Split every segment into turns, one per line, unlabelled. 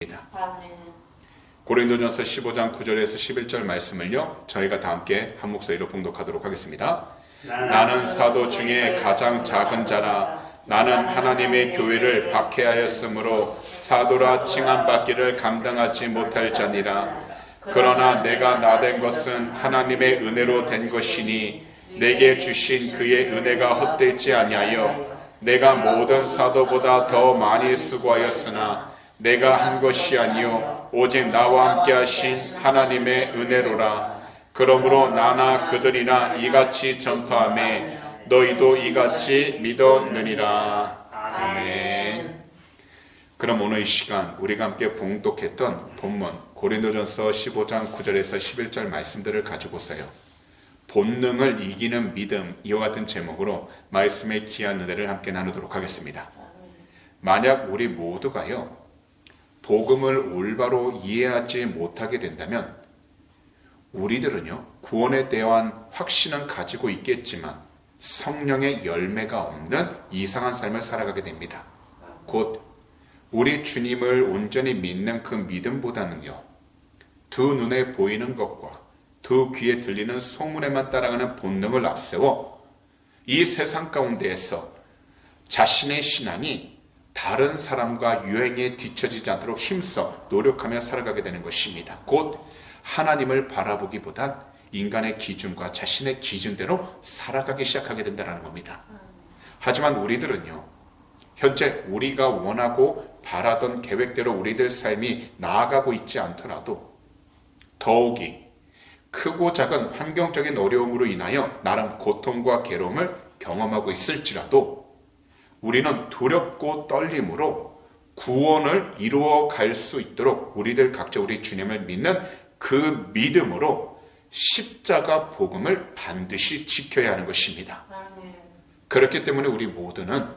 아멘.
고린도전서 15장 9절에서 11절 말씀을요, 저희가 다 함께 한 목소리로 봉독하도록 하겠습니다. 나는 사도 중에 가장 작은 자라. 나는 하나님의 교회를 박해하였으므로 사도라 칭함받기를 감당하지 못할 자니라. 그러나 내가 나된 것은 하나님의 은혜로 된 것이니 내게 주신 그의 은혜가 헛되지 아니하여 내가 모든 사도보다 더 많이 수고하였으나 내가 한 것이 아니요 오직 나와 함께 하신 하나님의 은혜로라. 그러므로 나나 그들이나 이같이 전파하매 너희도 이같이 믿었느니라. 아멘. 그럼 오늘 이 시간 우리가 함께 봉독했던 본문 고린도전서 15장 9절에서 11절 말씀들을 가지고서요, 본능을 이기는 믿음, 이와 같은 제목으로 말씀의 귀한 은혜를 함께 나누도록 하겠습니다. 만약 우리 모두가요, 복음을 올바로 이해하지 못하게 된다면 우리들은요, 구원에 대한 확신은 가지고 있겠지만 성령의 열매가 없는 이상한 삶을 살아가게 됩니다. 곧 우리 주님을 온전히 믿는 그 믿음보다는요, 두 눈에 보이는 것과 두 귀에 들리는 소문에만 따라가는 본능을 앞세워 이 세상 가운데에서 자신의 신앙이 다른 사람과 유행에 뒤처지지 않도록 힘써 노력하며 살아가게 되는 것입니다. 곧 하나님을 바라보기보단 인간의 기준과 자신의 기준대로 살아가기 시작하게 된다는 겁니다. 하지만 우리들은요, 현재 우리가 원하고 바라던 계획대로 우리들 삶이 나아가고 있지 않더라도 더욱이 크고 작은 환경적인 어려움으로 인하여 나름 고통과 괴로움을 경험하고 있을지라도 우리는 두렵고 떨림으로 구원을 이루어 갈 수 있도록 우리들 각자 우리 주님을 믿는 그 믿음으로 십자가 복음을 반드시 지켜야 하는 것입니다. 그렇기 때문에 우리 모두는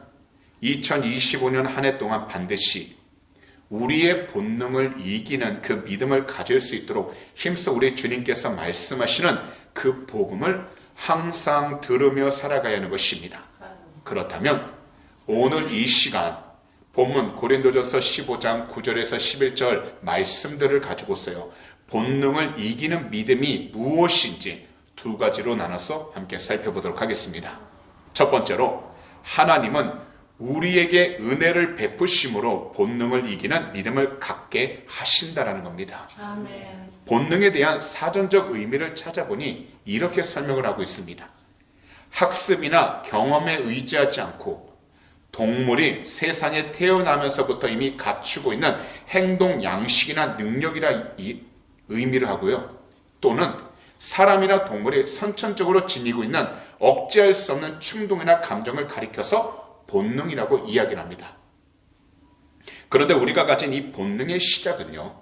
2025년 한 해 동안 반드시 우리의 본능을 이기는 그 믿음을 가질 수 있도록 힘써 우리 주님께서 말씀하시는 그 복음을 항상 들으며 살아가야 하는 것입니다. 그렇다면 오늘 이 시간 본문 고린도전서 15장 9절에서 11절 말씀들을 가지고서요, 본능을 이기는 믿음이 무엇인지 두 가지로 나눠서 함께 살펴보도록 하겠습니다. 첫 번째로, 하나님은 우리에게 은혜를 베푸심으로 본능을 이기는 믿음을 갖게 하신다라는 겁니다.
아멘.
본능에 대한 사전적 의미를 찾아보니 이렇게 설명을 하고 있습니다. 학습이나 경험에 의지하지 않고 동물이 세상에 태어나면서부터 이미 갖추고 있는 행동 양식이나 능력이라 의미를 하고요, 또는 사람이나 동물이 선천적으로 지니고 있는 억제할 수 없는 충동이나 감정을 가리켜서 본능이라고 이야기를 합니다. 그런데 우리가 가진 이 본능의 시작은요,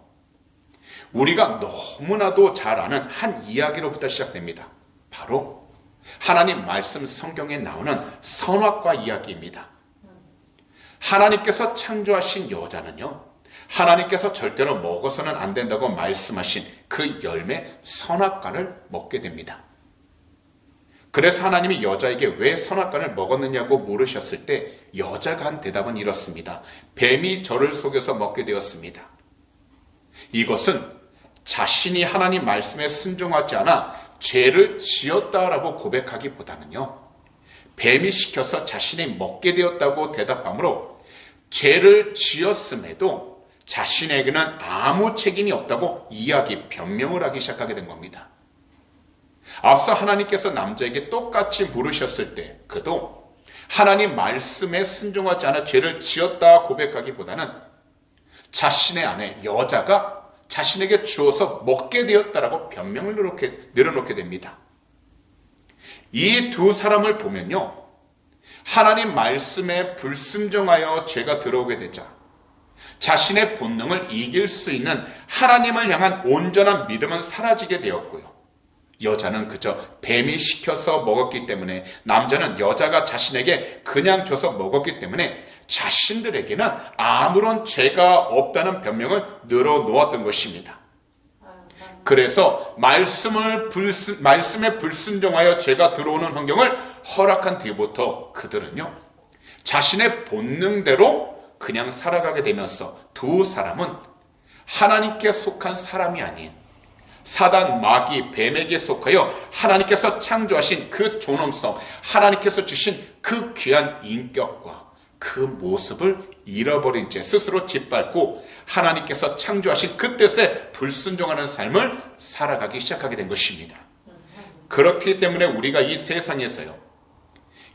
우리가 너무나도 잘 아는 한 이야기로부터 시작됩니다. 바로 하나님 말씀 성경에 나오는 선악과 이야기입니다. 하나님께서 창조하신 여자는요, 하나님께서 절대로 먹어서는 안 된다고 말씀하신 그 열매 선악과를 먹게 됩니다. 그래서 하나님이 여자에게 왜 선악과를 먹었느냐고 물으셨을 때 여자가 한 대답은 이렇습니다. 뱀이 저를 속여서 먹게 되었습니다. 이것은 자신이 하나님 말씀에 순종하지 않아 죄를 지었다라고 고백하기보다는요, 뱀이 시켜서 자신이 먹게 되었다고 대답하므로 죄를 지었음에도 자신에게는 아무 책임이 없다고 변명을 하기 시작하게 된 겁니다. 앞서 하나님께서 남자에게 똑같이 물으셨을 때 그도 하나님 말씀에 순종하지 않아 죄를 지었다 고백하기보다는 자신의 아내 여자가 자신에게 주어서 먹게 되었다라고 변명을 늘어놓게 됩니다. 이 두 사람을 보면요, 하나님 말씀에 불순종하여 죄가 들어오게 되자 자신의 본능을 이길 수 있는 하나님을 향한 온전한 믿음은 사라지게 되었고요, 여자는 그저 뱀이 시켜서 먹었기 때문에, 남자는 여자가 자신에게 그냥 줘서 먹었기 때문에 자신들에게는 아무런 죄가 없다는 변명을 늘어놓았던 것입니다. 그래서 말씀에 불순종하여 죄가 들어오는 환경을 허락한 뒤부터 그들은요, 자신의 본능대로 그냥 살아가게 되면서 두 사람은 하나님께 속한 사람이 아닌 사단, 마귀, 뱀에게 속하여 하나님께서 창조하신 그 존엄성, 하나님께서 주신 그 귀한 인격과 그 모습을 잃어버린 채 스스로 짓밟고 하나님께서 창조하신 그 뜻에 불순종하는 삶을 살아가기 시작하게 된 것입니다. 그렇기 때문에 우리가 이 세상에서요,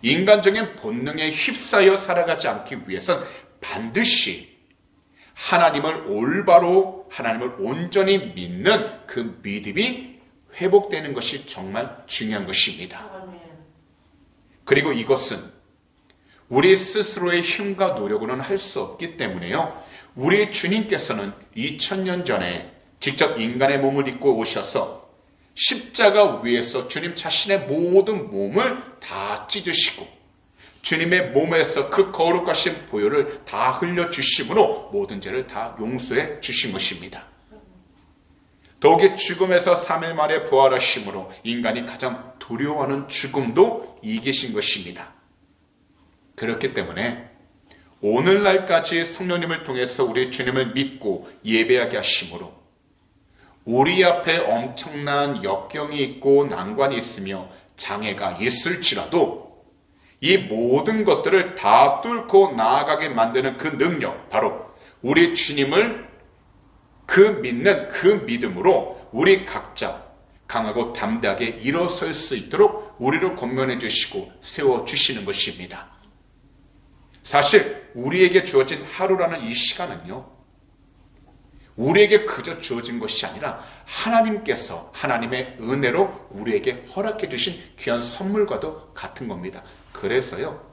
인간적인 본능에 휩싸여 살아가지 않기 위해선 반드시 하나님을 올바로, 하나님을 온전히 믿는 그 믿음이 회복되는 것이 정말 중요한 것입니다. 그리고 이것은 우리 스스로의 힘과 노력으로는 할 수 없기 때문에요, 우리 주님께서는 2000년 전에 직접 인간의 몸을 입고 오셔서 십자가 위에서 주님 자신의 모든 몸을 다 찢으시고 주님의 몸에서 그 거룩하신 보혈을 다 흘려주심으로 모든 죄를 다 용서해 주신 것입니다. 더욱이 죽음에서 3일 만에 부활하심으로 인간이 가장 두려워하는 죽음도 이기신 것입니다. 그렇기 때문에 오늘날까지 성령님을 통해서 우리 주님을 믿고 예배하게 하심으로 우리 앞에 엄청난 역경이 있고 난관이 있으며 장애가 있을지라도 이 모든 것들을 다 뚫고 나아가게 만드는 그 능력, 바로 우리 주님을 그 믿는 그 믿음으로 우리 각자 강하고 담대하게 일어설 수 있도록 우리를 권면해 주시고 세워주시는 것입니다. 사실 우리에게 주어진 하루라는 이 시간은요, 우리에게 그저 주어진 것이 아니라 하나님께서 하나님의 은혜로 우리에게 허락해 주신 귀한 선물과도 같은 겁니다. 그래서요,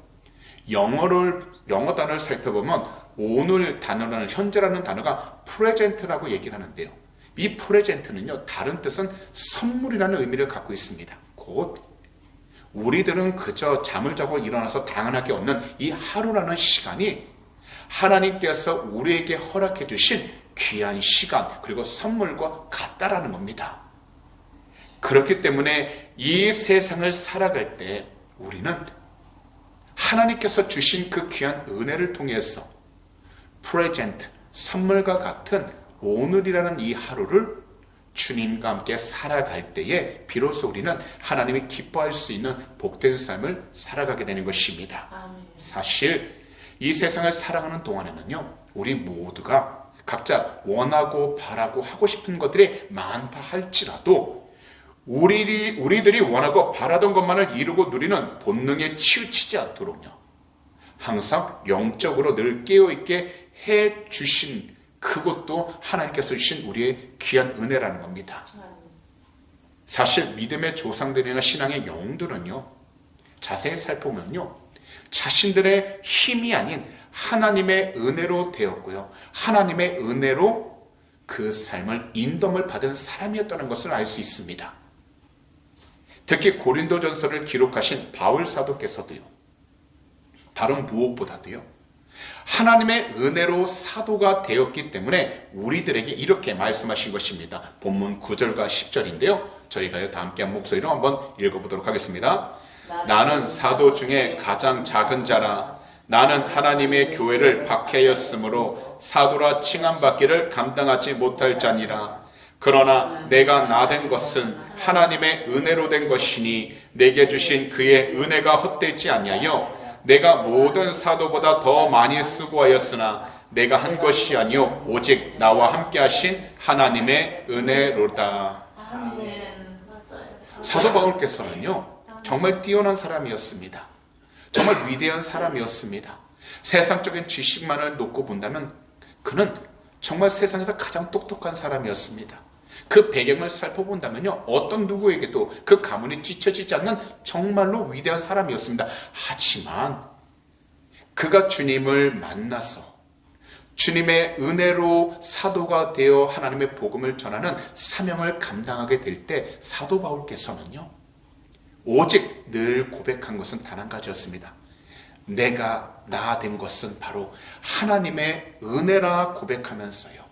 영어 단어를 살펴보면 오늘 단어라는, 현재라는 단어가 프레젠트라고 얘기를 하는데요, 이 프레젠트는요, 다른 뜻은 선물이라는 의미를 갖고 있습니다. 곧 우리들은 그저 잠을 자고 일어나서 당연하게 얻는 이 하루라는 시간이 하나님께서 우리에게 허락해 주신 귀한 시간, 그리고 선물과 같다라는 겁니다. 그렇기 때문에 이 세상을 살아갈 때 우리는 하나님께서 주신 그 귀한 은혜를 통해서 프레젠트, 선물과 같은 오늘이라는 이 하루를 주님과 함께 살아갈 때에 비로소 우리는 하나님이 기뻐할 수 있는 복된 삶을 살아가게 되는 것입니다. 사실 이 세상을 살아가는 동안에는요, 우리 모두가 각자 원하고 바라고 하고 싶은 것들이 많다 할지라도 우리들이 원하고 바라던 것만을 이루고 누리는 본능에 치우치지 않도록요, 항상 영적으로 늘 깨어있게 해주신 그것도 하나님께서 주신 우리의 귀한 은혜라는 겁니다. 사실 믿음의 조상들이나 신앙의 영웅들은요, 자세히 살펴보면요, 자신들의 힘이 아닌 하나님의 은혜로 되었고요, 하나님의 은혜로 그 삶을 인도를 받은 사람이었다는 것을 알 수 있습니다. 특히 고린도전서를 기록하신 바울 사도께서도요, 다른 무엇보다도요, 하나님의 은혜로 사도가 되었기 때문에 우리들에게 이렇게 말씀하신 것입니다. 본문 9절과 10절인데요. 저희가 다 함께 한 목소리로 한번 읽어보도록 하겠습니다. 나는 사도 중에 가장 작은 자라. 나는 하나님의 교회를 박해하였으므로 사도라 칭함받기를 감당하지 못할 자니라. 그러나 내가 나된 것은 하나님의 은혜로 된 것이니 내게 주신 그의 은혜가 헛되지 아니하여 내가 모든 사도보다 더 많이 수고하였으나 내가 한 것이 아니요 오직 나와 함께 하신 하나님의 은혜로다. 사도 바울께서는요, 정말 뛰어난 사람이었습니다. 정말 위대한 사람이었습니다. 세상적인 지식만을 놓고 본다면 그는 정말 세상에서 가장 똑똑한 사람이었습니다. 그 배경을 살펴본다면요, 어떤 누구에게도 그 가문이 찢어지지 않는 정말로 위대한 사람이었습니다. 하지만 그가 주님을 만나서 주님의 은혜로 사도가 되어 하나님의 복음을 전하는 사명을 감당하게 될 때 사도 바울께서는요, 오직 늘 고백한 것은 단 한 가지였습니다. 내가 나 된 것은 바로 하나님의 은혜라 고백하면서요,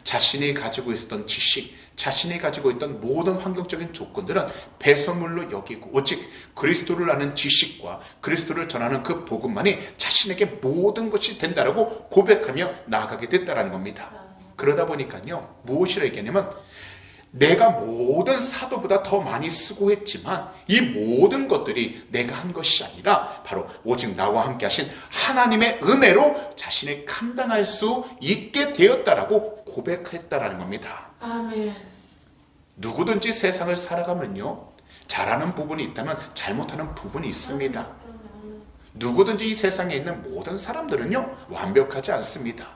자신이 가지고 있었던 지식, 자신이 가지고 있던 모든 환경적인 조건들은 배설물로 여기고 오직 그리스도를 아는 지식과 그리스도를 전하는 그 복음만이 자신에게 모든 것이 된다라고 고백하며 나아가게 됐다는 겁니다. 그러다 보니까요, 무엇이라 얘기하냐면 내가 모든 사도보다 더 많이 수고했지만 이 모든 것들이 내가 한 것이 아니라 바로 오직 나와 함께 하신 하나님의 은혜로 자신이 감당할 수 있게 되었다라고 고백했다라는 겁니다.
아멘.
누구든지 세상을 살아가면요, 잘하는 부분이 있다면 잘못하는 부분이 있습니다. 누구든지 이 세상에 있는 모든 사람들은요, 완벽하지 않습니다.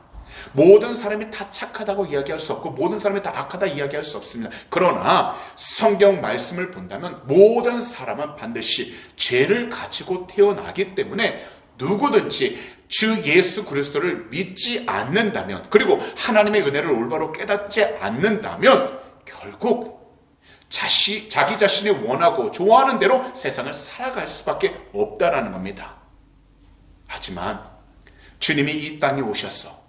모든 사람이 다 착하다고 이야기할 수 없고 모든 사람이 다 악하다 이야기할 수 없습니다. 그러나 성경 말씀을 본다면 모든 사람은 반드시 죄를 가지고 태어나기 때문에 누구든지 주 예수 그리스도를 믿지 않는다면, 그리고 하나님의 은혜를 올바로 깨닫지 않는다면 결국 자기 자신이 원하고 좋아하는 대로 세상을 살아갈 수밖에 없다라는 겁니다. 하지만 주님이 이 땅에 오셔서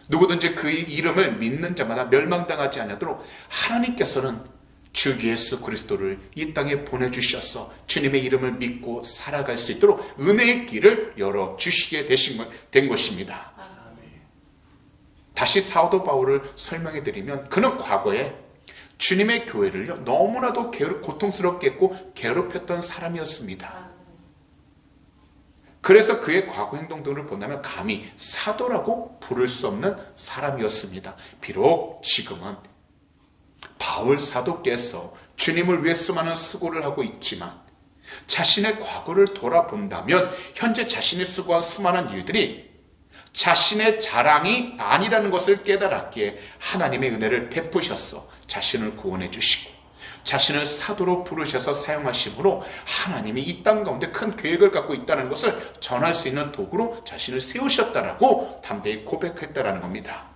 누구든지 그의 이름을 믿는 자마다 멸망당하지 않도록 하나님께서는 주 예수 그리스도를 이 땅에 보내주셔서 주님의 이름을 믿고 살아갈 수 있도록 은혜의 길을 열어주시게 된 것입니다. 다시 사도 바울을 설명해 드리면 그는 과거에 주님의 교회를 너무나도 고통스럽게 했고 괴롭혔던 사람이었습니다. 그래서 그의 과거 행동들을 본다면 감히 사도라고 부를 수 없는 사람이었습니다. 비록 지금은 바울 사도께서 주님을 위해 수많은 수고를 하고 있지만 자신의 과거를 돌아본다면 현재 자신이 수고한 수많은 일들이 자신의 자랑이 아니라는 것을 깨달았기에 하나님의 은혜를 베푸셔서 자신을 구원해 주시고 자신을 사도로 부르셔서 사용하심으로 하나님이 이 땅 가운데 큰 계획을 갖고 있다는 것을 전할 수 있는 도구로 자신을 세우셨다라고 담대히 고백했다라는 겁니다.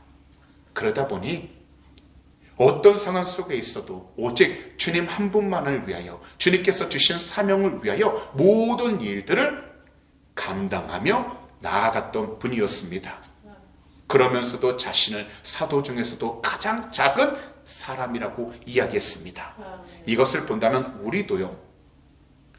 그러다 보니 어떤 상황 속에 있어도 오직 주님 한 분만을 위하여, 주님께서 주신 사명을 위하여 모든 일들을 감당하며 나아갔던 분이었습니다. 그러면서도 자신을 사도 중에서도 가장 작은 사람이라고 이야기했습니다. 이것을 본다면 우리도요,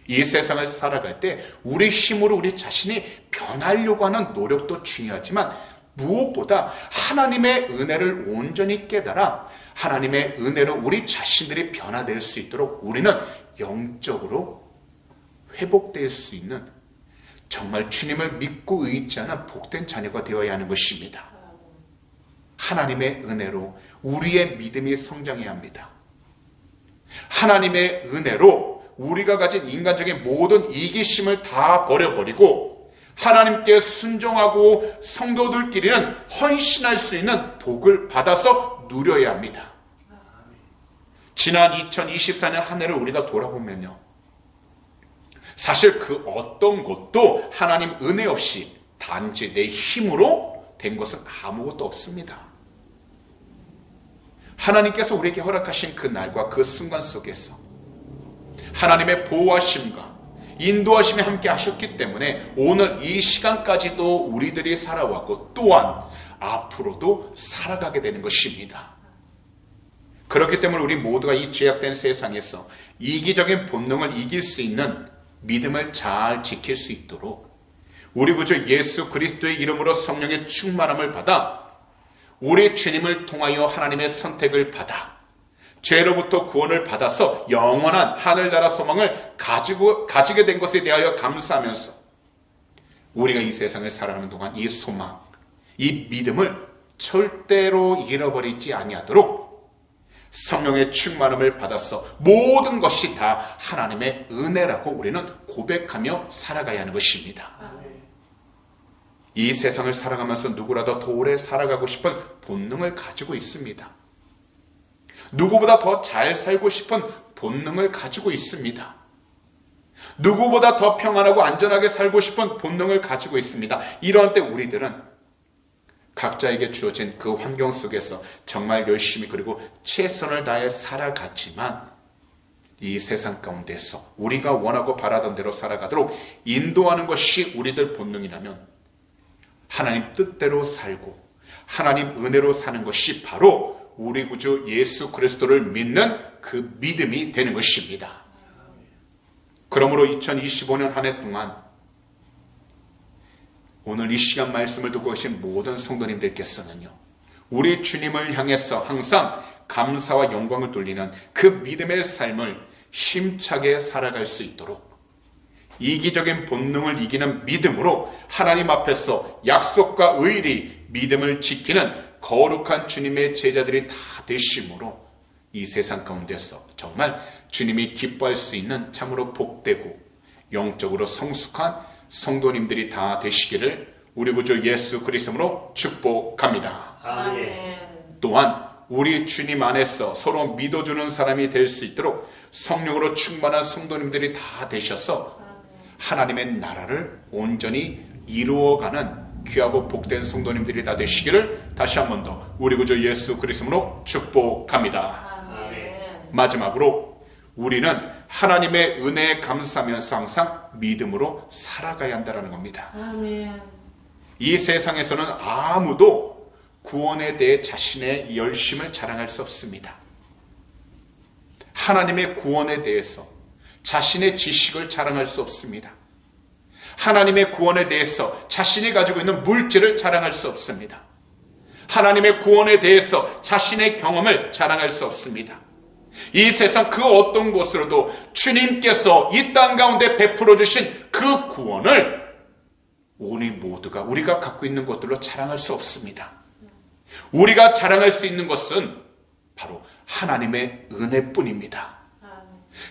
이 세상을 살아갈 때 우리 힘으로 우리 자신이 변하려고 하는 노력도 중요하지만 무엇보다 하나님의 은혜를 온전히 깨달아 하나님의 은혜로 우리 자신들이 변화될 수 있도록 우리는 영적으로 회복될 수 있는 정말 주님을 믿고 의지하는 복된 자녀가 되어야 하는 것입니다. 하나님의 은혜로 우리의 믿음이 성장해야 합니다. 하나님의 은혜로 우리가 가진 인간적인 모든 이기심을 다 버려버리고 하나님께 순종하고 성도들끼리는 헌신할 수 있는 복을 받아서 누려야 합니다. 지난 2024년 한 해를 우리가 돌아보면요, 사실 그 어떤 것도 하나님 은혜 없이 단지 내 힘으로 된 것은 아무것도 없습니다. 하나님께서 우리에게 허락하신 그 날과 그 순간 속에서 하나님의 보호하심과 인도하심이 함께 하셨기 때문에 오늘 이 시간까지도 우리들이 살아왔고 또한 앞으로도 살아가게 되는 것입니다. 그렇기 때문에 우리 모두가 이 죄악된 세상에서 이기적인 본능을 이길 수 있는 믿음을 잘 지킬 수 있도록 우리 구주 예수 그리스도의 이름으로 성령의 충만함을 받아 우리 주님을 통하여 하나님의 선택을 받아 죄로부터 구원을 받아서 영원한 하늘나라 소망을 가지게 된 것에 대하여 감사하면서 우리가 이 세상을 살아가는 동안 이 소망, 이 믿음을 절대로 잃어버리지 아니하도록 성령의 충만함을 받아서 모든 것이 다 하나님의 은혜라고 우리는 고백하며 살아가야 하는 것입니다. 이 세상을 살아가면서 누구라도 더 오래 살아가고 싶은 본능을 가지고 있습니다. 누구보다 더 잘 살고 싶은 본능을 가지고 있습니다. 누구보다 더 평안하고 안전하게 살고 싶은 본능을 가지고 있습니다. 이러한 때 우리들은 각자에게 주어진 그 환경 속에서 정말 열심히 그리고 최선을 다해 살아갔지만 이 세상 가운데서 우리가 원하고 바라던 대로 살아가도록 인도하는 것이 우리들 본능이라면 하나님 뜻대로 살고 하나님 은혜로 사는 것이 바로 우리 구주 예수 그리스도를 믿는 그 믿음이 되는 것입니다. 그러므로 2025년 한 해 동안 오늘 이 시간 말씀을 듣고 계신 모든 성도님들께서는요, 우리 주님을 향해서 항상 감사와 영광을 돌리는 그 믿음의 삶을 힘차게 살아갈 수 있도록 이기적인 본능을 이기는 믿음으로 하나님 앞에서 약속과 의리, 믿음을 지키는 거룩한 주님의 제자들이 다 되심으로 이 세상 가운데서 정말 주님이 기뻐할 수 있는 참으로 복되고 영적으로 성숙한 성도님들이 다 되시기를 우리 구주 예수 그리스도로 축복합니다.
아멘.
또한 우리 주님 안에서 서로 믿어주는 사람이 될 수 있도록 성령으로 충만한 성도님들이 다 되셔서 하나님의 나라를 온전히 이루어가는 귀하고 복된 성도님들이 다 되시기를 다시 한 번 더 우리 구주 예수 그리스도로 축복합니다.
아멘.
마지막으로 우리는 하나님의 은혜에 감사하면서 항상 믿음으로 살아가야 한다는 겁니다.
아멘.
이 세상에서는 아무도 구원에 대해 자신의 열심을 자랑할 수 없습니다. 하나님의 구원에 대해서 자신의 지식을 자랑할 수 없습니다. 하나님의 구원에 대해서 자신이 가지고 있는 물질을 자랑할 수 없습니다. 하나님의 구원에 대해서 자신의 경험을 자랑할 수 없습니다. 이 세상 그 어떤 곳으로도 주님께서 이 땅 가운데 베풀어 주신 그 구원을 우리 모두가 우리가 갖고 있는 것들로 자랑할 수 없습니다. 우리가 자랑할 수 있는 것은 바로 하나님의 은혜뿐입니다.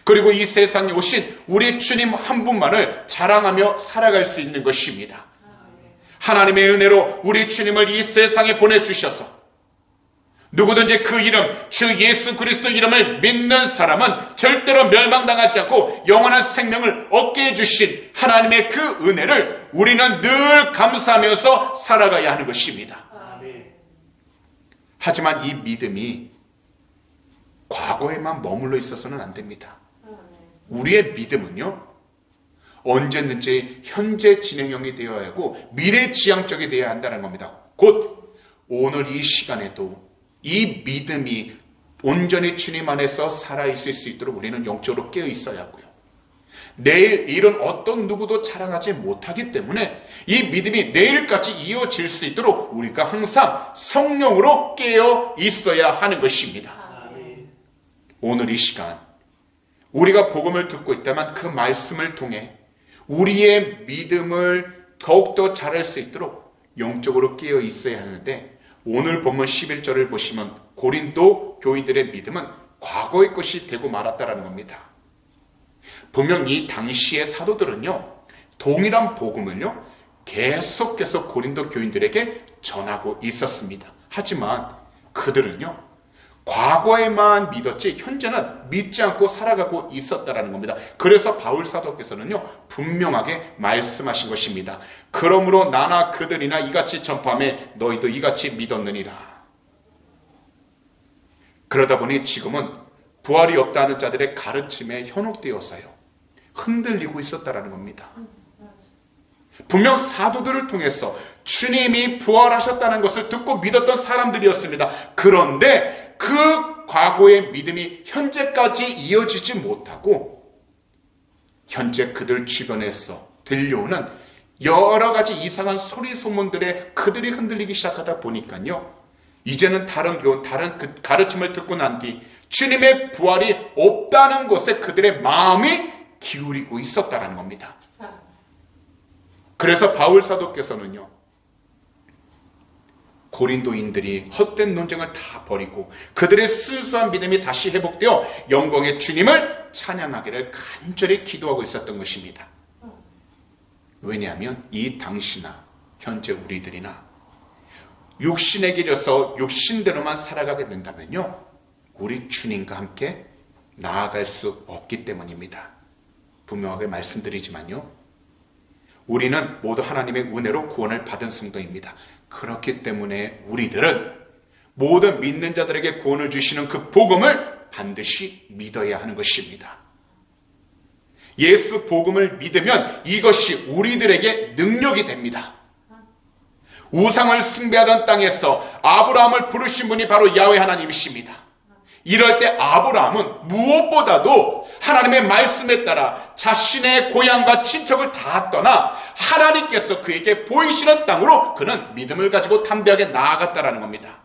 그리고 이 세상에 오신 우리 주님 한 분만을 자랑하며 살아갈 수 있는 것입니다. 하나님의 은혜로 우리 주님을 이 세상에 보내주셔서 누구든지 그 이름, 주 예수 그리스도 이름을 믿는 사람은 절대로 멸망당하지 않고 영원한 생명을 얻게 해주신 하나님의 그 은혜를 우리는 늘 감사하면서 살아가야 하는 것입니다. 하지만 이 믿음이 과거에만 머물러 있어서는 안 됩니다. 우리의 믿음은요, 언제든지 현재 진행형이 되어야 하고 미래지향적이 되어야 한다는 겁니다. 곧 오늘 이 시간에도 이 믿음이 온전히 주님 안에서 살아있을 수 있도록 우리는 영적으로 깨어 있어야 하고요. 내일 일은 어떤 누구도 자랑하지 못하기 때문에 이 믿음이 내일까지 이어질 수 있도록 우리가 항상 성령으로 깨어 있어야 하는 것입니다. 오늘 이 시간 우리가 복음을 듣고 있다면 그 말씀을 통해 우리의 믿음을 더욱더 잘할 수 있도록 영적으로 깨어 있어야 하는데, 오늘 본문 11절을 보시면 고린도 교인들의 믿음은 과거의 것이 되고 말았다라는 겁니다. 분명 이 당시의 사도들은요, 동일한 복음을요 계속해서 고린도 교인들에게 전하고 있었습니다. 하지만 그들은요 과거에만 믿었지 현재는 믿지 않고 살아가고 있었다라는 겁니다. 그래서 바울 사도께서는요 분명하게 말씀하신 것입니다. 그러므로 나나 그들이나 이같이 전파하며 너희도 이같이 믿었느니라. 그러다 보니 지금은 부활이 없다는 자들의 가르침에 현혹되어서요 흔들리고 있었다라는 겁니다. 분명 사도들을 통해서 주님이 부활하셨다는 것을 듣고 믿었던 사람들이었습니다. 그런데 그 과거의 믿음이 현재까지 이어지지 못하고 현재 그들 주변에서 들려오는 여러 가지 이상한 소리 소문들에 그들이 흔들리기 시작하다 보니까요, 이제는 다른 그 가르침을 듣고 난 뒤 주님의 부활이 없다는 것에 그들의 마음이 기울이고 있었다는 겁니다. 그래서 바울 사도께서는요 고린도인들이 헛된 논쟁을 다 버리고 그들의 순수한 믿음이 다시 회복되어 영광의 주님을 찬양하기를 간절히 기도하고 있었던 것입니다. 왜냐하면 이 당시나 현재 우리들이나 육신에게 져서 육신대로만 살아가게 된다면요 우리 주님과 함께 나아갈 수 없기 때문입니다. 분명하게 말씀드리지만요, 우리는 모두 하나님의 은혜로 구원을 받은 성도입니다. 그렇기 때문에 우리들은 모든 믿는 자들에게 구원을 주시는 그 복음을 반드시 믿어야 하는 것입니다. 예수 복음을 믿으면 이것이 우리들에게 능력이 됩니다. 우상을 숭배하던 땅에서 아브라함을 부르신 분이 바로 야훼 하나님이십니다. 이럴 때 아브라함은 무엇보다도 하나님의 말씀에 따라 자신의 고향과 친척을 다 떠나 하나님께서 그에게 보이시는 땅으로 그는 믿음을 가지고 담대하게 나아갔다라는 겁니다.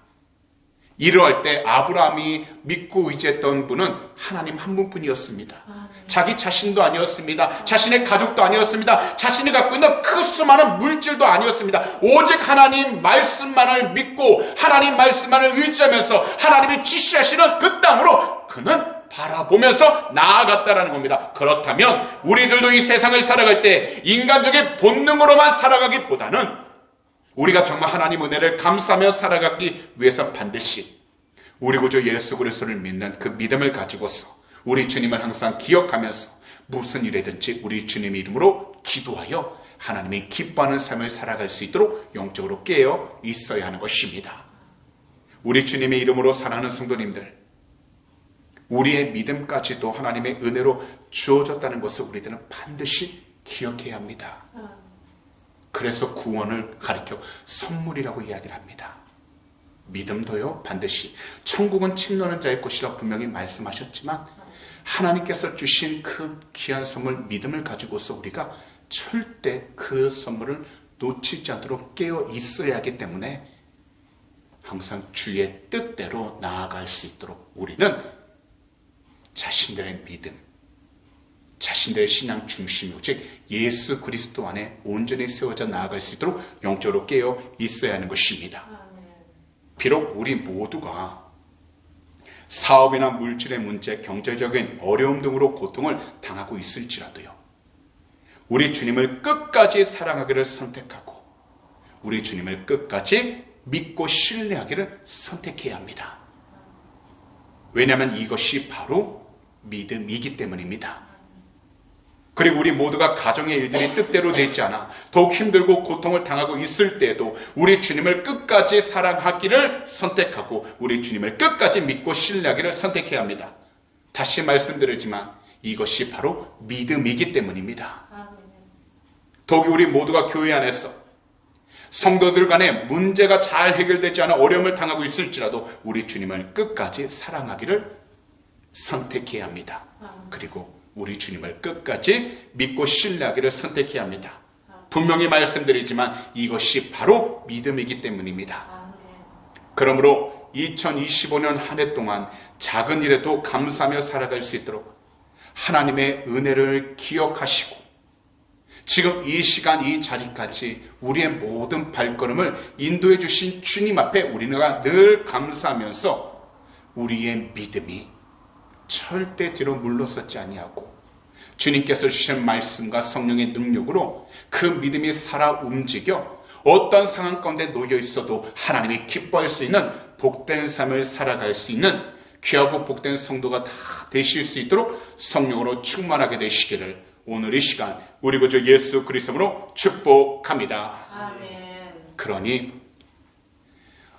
이러할 때 아브라함이 믿고 의지했던 분은 하나님 한 분뿐이었습니다. 자기 자신도 아니었습니다. 자신의 가족도 아니었습니다. 자신이 갖고 있는 그 수많은 물질도 아니었습니다. 오직 하나님 말씀만을 믿고 하나님 말씀만을 의지하면서 하나님이 지시하시는 그 땅으로 그는 바라보면서 나아갔다라는 겁니다. 그렇다면 우리들도 이 세상을 살아갈 때 인간적인 본능으로만 살아가기보다는 우리가 정말 하나님 은혜를 감사하며 살아가기 위해서 반드시 우리 구주 예수 그리스도를 믿는 그 믿음을 가지고서 우리 주님을 항상 기억하면서 무슨 일이든지 우리 주님의 이름으로 기도하여 하나님이 기뻐하는 삶을 살아갈 수 있도록 영적으로 깨어 있어야 하는 것입니다. 우리 주님의 이름으로 사랑하는 성도님들, 우리의 믿음까지도 하나님의 은혜로 주어졌다는 것을 우리들은 반드시 기억해야 합니다. 그래서 구원을 가리켜 선물이라고 이야기를 합니다. 믿음도요, 반드시 천국은 침노하는 자의 것이라 분명히 말씀하셨지만 하나님께서 주신 그 귀한 선물 믿음을 가지고서 우리가 절대 그 선물을 놓치지 않도록 깨어 있어야 하기 때문에 항상 주의 뜻대로 나아갈 수 있도록 우리는 자신들의 믿음, 자신들의 신앙 중심이 즉 예수 그리스도 안에 온전히 세워져 나아갈 수 있도록 영적으로 깨어 있어야 하는 것입니다. 비록 우리 모두가 사업이나 물질의 문제, 경제적인 어려움 등으로 고통을 당하고 있을지라도요, 우리 주님을 끝까지 사랑하기를 선택하고 우리 주님을 끝까지 믿고 신뢰하기를 선택해야 합니다. 왜냐하면 이것이 바로 믿음이기 때문입니다. 그리고 우리 모두가 가정의 일들이 뜻대로 되지 않아 더욱 힘들고 고통을 당하고 있을 때에도 우리 주님을 끝까지 사랑하기를 선택하고 우리 주님을 끝까지 믿고 신뢰하기를 선택해야 합니다. 다시 말씀드리지만 이것이 바로 믿음이기 때문입니다. 더욱이 우리 모두가 교회 안에서 성도들 간에 문제가 잘 해결되지 않아 어려움을 당하고 있을지라도 우리 주님을 끝까지 사랑하기를 선택해야 합니다. 그리고 우리 주님을 끝까지 믿고 신뢰하기를 선택해야 합니다. 분명히 말씀드리지만 이것이 바로 믿음이기 때문입니다. 그러므로 2025년 한 해 동안 작은 일에도 감사하며 살아갈 수 있도록 하나님의 은혜를 기억하시고 지금 이 시간 이 자리까지 우리의 모든 발걸음을 인도해 주신 주님 앞에 우리가 늘 감사하면서 우리의 믿음이 절대 뒤로 물러서지 아니하고 주님께서 주신 말씀과 성령의 능력으로 그 믿음이 살아 움직여 어떤 상황 가운데 놓여 있어도 하나님이 기뻐할 수 있는 복된 삶을 살아갈 수 있는 귀하고 복된 성도가 다 되실 수 있도록 성령으로 충만하게 되시기를 오늘 이 시간 우리 구주 예수 그리스도로 축복합니다.
아멘.
그러니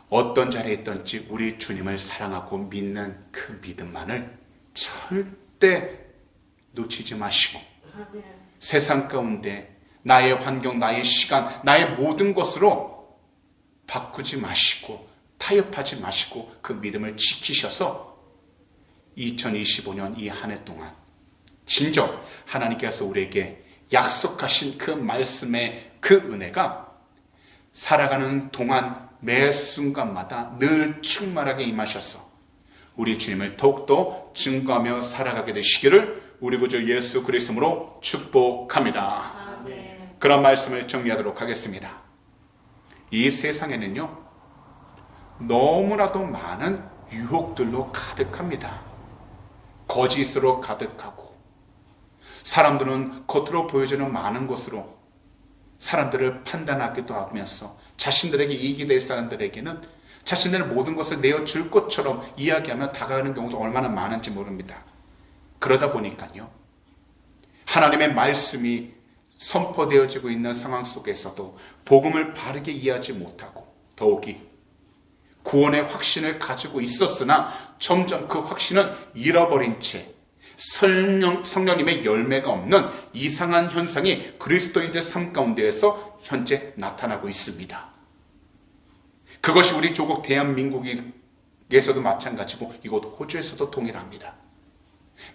어떤 자리에 있든지 우리 주님을 사랑하고 믿는 그 믿음만을 절대 놓치지 마시고 세상 가운데 나의 환경, 나의 시간, 나의 모든 것으로 바꾸지 마시고 타협하지 마시고 그 믿음을 지키셔서 2025년 이 한 해 동안 진정 하나님께서 우리에게 약속하신 그 말씀의 그 은혜가 살아가는 동안 매 순간마다 늘 충만하게 임하셔서 우리 주님을 더욱더 증거하며 살아가게 되시기를 우리 구주 예수 그리스도로 축복합니다.
아멘.
그런 말씀을 정리하도록 하겠습니다. 이 세상에는요, 너무나도 많은 유혹들로 가득합니다. 거짓으로 가득하고 사람들은 겉으로 보여주는 많은 것으로 사람들을 판단하기도 하면서 자신들에게 이익이 될 사람들에게는 자신들의 모든 것을 내어줄 것처럼 이야기하며 다가가는 경우도 얼마나 많은지 모릅니다. 그러다 보니까요, 하나님의 말씀이 선포되어지고 있는 상황 속에서도 복음을 바르게 이해하지 못하고 더욱이 구원의 확신을 가지고 있었으나 점점 그 확신은 잃어버린 채 성령님의 열매가 없는 이상한 현상이 그리스도인들 삶 가운데에서 현재 나타나고 있습니다. 그것이 우리 조국 대한민국에서도 마찬가지고 이곳 호주에서도 동일합니다.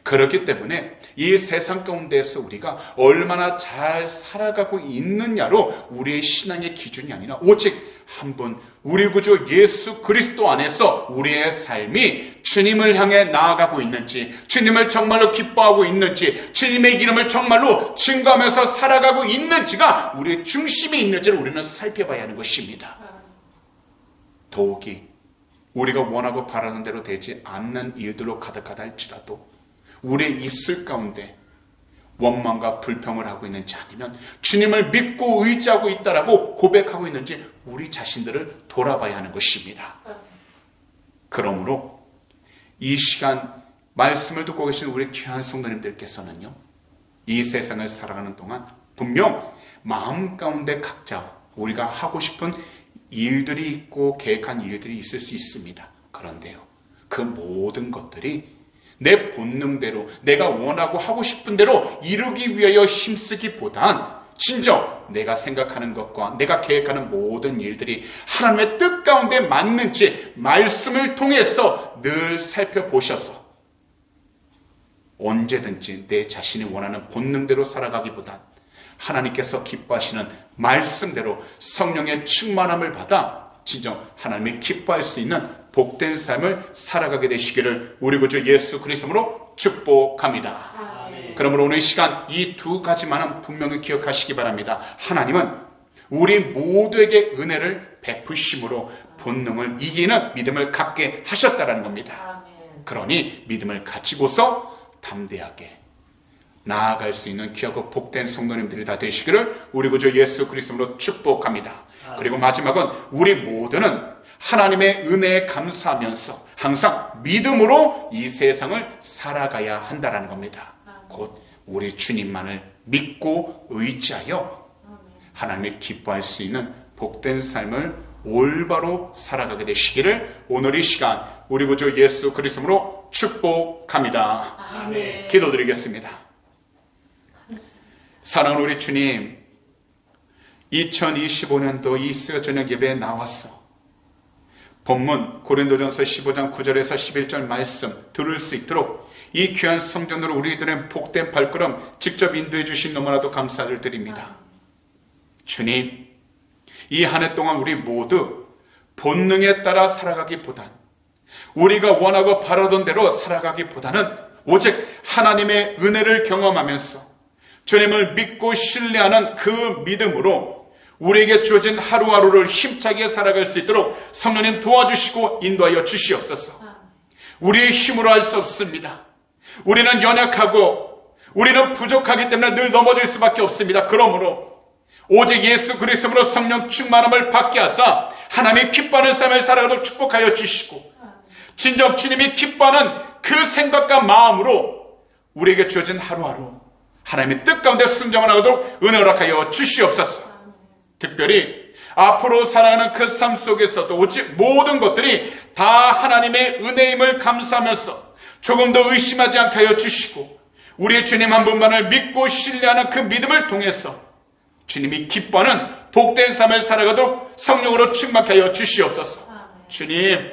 그렇기 때문에 이 세상 가운데에서 우리가 얼마나 잘 살아가고 있느냐로 우리의 신앙의 기준이 아니라 오직 한 분, 우리 구주 예수 그리스도 안에서 우리의 삶이 주님을 향해 나아가고 있는지, 주님을 정말로 기뻐하고 있는지, 주님의 이름을 정말로 증거하면서 살아가고 있는지가 우리의 중심이 있는지를 우리는 살펴봐야 하는 것입니다. 더욱이 우리가 원하고 바라는 대로 되지 않는 일들로 가득하다 할지라도 우리의 입술 가운데 원망과 불평을 하고 있는지, 아니면 주님을 믿고 의지하고 있다라고 고백하고 있는지 우리 자신들을 돌아봐야 하는 것입니다. 그러므로 이 시간 말씀을 듣고 계신 우리 귀한 성도님들께서는요, 이 세상을 살아가는 동안 분명 마음 가운데 각자 우리가 하고 싶은 일들이 있고 계획한 일들이 있을 수 있습니다. 그런데요, 그 모든 것들이 내 본능대로 내가 원하고 하고 싶은 대로 이루기 위하여 힘쓰기보단 진정 내가 생각하는 것과 내가 계획하는 모든 일들이 하나님의 뜻 가운데 맞는지 말씀을 통해서 늘 살펴보셔서 언제든지 내 자신이 원하는 본능대로 살아가기보단 하나님께서 기뻐하시는 말씀대로 성령의 충만함을 받아 진정 하나님이 기뻐할 수 있는 복된 삶을 살아가게 되시기를 우리 구주 예수 그리스도로 축복합니다. 아멘. 그러므로 오늘 이 시간 이 두 가지만은 분명히 기억하시기 바랍니다. 하나님은 우리 모두에게 은혜를 베푸심으로 본능을 이기는 믿음을 갖게 하셨다는 겁니다. 아멘. 그러니 믿음을 가지고서 담대하게 나아갈 수 있는 귀하고 복된 성도님들이 다 되시기를 우리 구주 예수 그리스도로 축복합니다. 그리고 마지막은 우리 모두는 하나님의 은혜에 감사하면서 항상 믿음으로 이 세상을 살아가야 한다는 겁니다. 곧 우리 주님만을 믿고 의지하여 하나님을 기뻐할 수 있는 복된 삶을 올바로 살아가게 되시기를 오늘 이 시간 우리 구주 예수 그리스도로 축복합니다. 아멘. 기도드리겠습니다. 사랑하는 우리 주님, 2025년도 이 수요 저녁 예배에 나와서 본문 고린도전서 15장 9절에서 11절 말씀 들을 수 있도록 이 귀한 성전으로 우리들의 복된 발걸음 직접 인도해 주신 너무나도 감사를 드립니다. 주님, 이 한 해 동안 우리 모두 본능에 따라 살아가기보단 우리가 원하고 바라던 대로 살아가기보다는 오직 하나님의 은혜를 경험하면서 주님을 믿고 신뢰하는 그 믿음으로 우리에게 주어진 하루하루를 힘차게 살아갈 수 있도록 성령님 도와주시고 인도하여 주시옵소서. 우리의 힘으로 할 수 없습니다. 우리는 연약하고 우리는 부족하기 때문에 늘 넘어질 수밖에 없습니다. 그러므로 오직 예수 그리스도로 성령 충만함을 받게 하사 하나님이 기뻐하는 삶을 살아가도록 축복하여 주시고 진정 주님이 기뻐하는 그 생각과 마음으로 우리에게 주어진 하루하루 하나님의 뜻 가운데 순종하도록 은혜 허락하여 주시옵소서. 특별히 앞으로 살아가는 그 삶 속에서도 오직 모든 것들이 다 하나님의 은혜임을 감사하면서 조금도 의심하지 않게 하여 주시고 우리의 주님 한 분만을 믿고 신뢰하는 그 믿음을 통해서 주님이 기뻐하는 복된 삶을 살아가도록 성령으로 충만하게 하여 주시옵소서. 주님,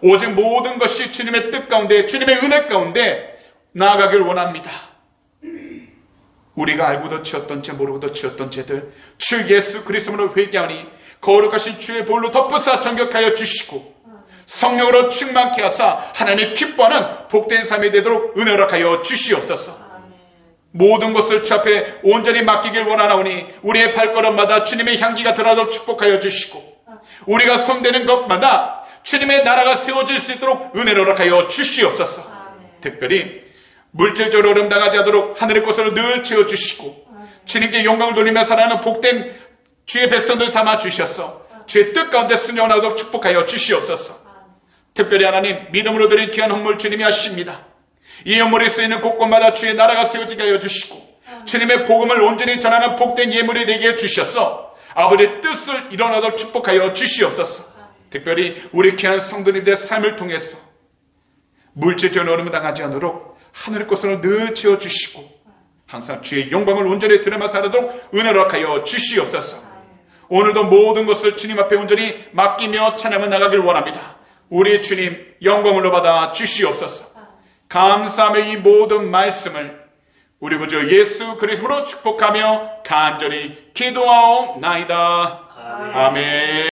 오직 모든 것이 주님의 뜻 가운데 주님의 은혜 가운데 나아가길 원합니다. 우리가 알고도 지었던 죄 모르고도 지었던 죄들 주 예수 그리스도로 회개하니 거룩하신 주의 볼로 덮으사 정결하여 주시고 성령으로 충만케 하사 하나님의 기뻐하는 복된 삶이 되도록 은혜 허락하여 주시옵소서. 모든 것을 주 앞에 온전히 맡기길 원하나오니 우리의 발걸음마다 주님의 향기가 드러나도록 축복하여 주시고 우리가 손대는 것마다 주님의 나라가 세워질 수 있도록 은혜를 허락하여 주시옵소서. 특별히 물질적으로 어려움당하지 않도록 하늘의 것을 늘 채워주시고 주님께 영광을 돌리며 살아가는 복된 주의 백성들 삼아 주셔서 주의 뜻 가운데 순종하도록 축복하여 주시옵소서. 특별히 하나님, 믿음으로 드린 귀한 헌물 주님이 하십니다. 이 헌물이 쓰이는 곳곳마다 주의 나라가 세워지게 하여 주시고 주님의 복음을 온전히 전하는 복된 예물이 되게 해주셔서 아버지의 뜻을 일어나도록 축복하여 주시옵소서. 특별히 우리 귀한 성도님들의 삶을 통해서 물질적인 어려움을 당하지 않도록 하늘의 것을 늘 채워주시고 항상 주의 영광을 온전히 드러마 살아도록 은혜를 허락하여 주시옵소서. 오늘도 모든 것을 주님 앞에 온전히 맡기며 찬양을 나가길 원합니다. 우리 주님 영광을 받아 주시옵소서. 감사하며 이 모든 말씀을 우리 구주 예수 그리스도로 축복하며 간절히 기도하옵나이다. 아멘.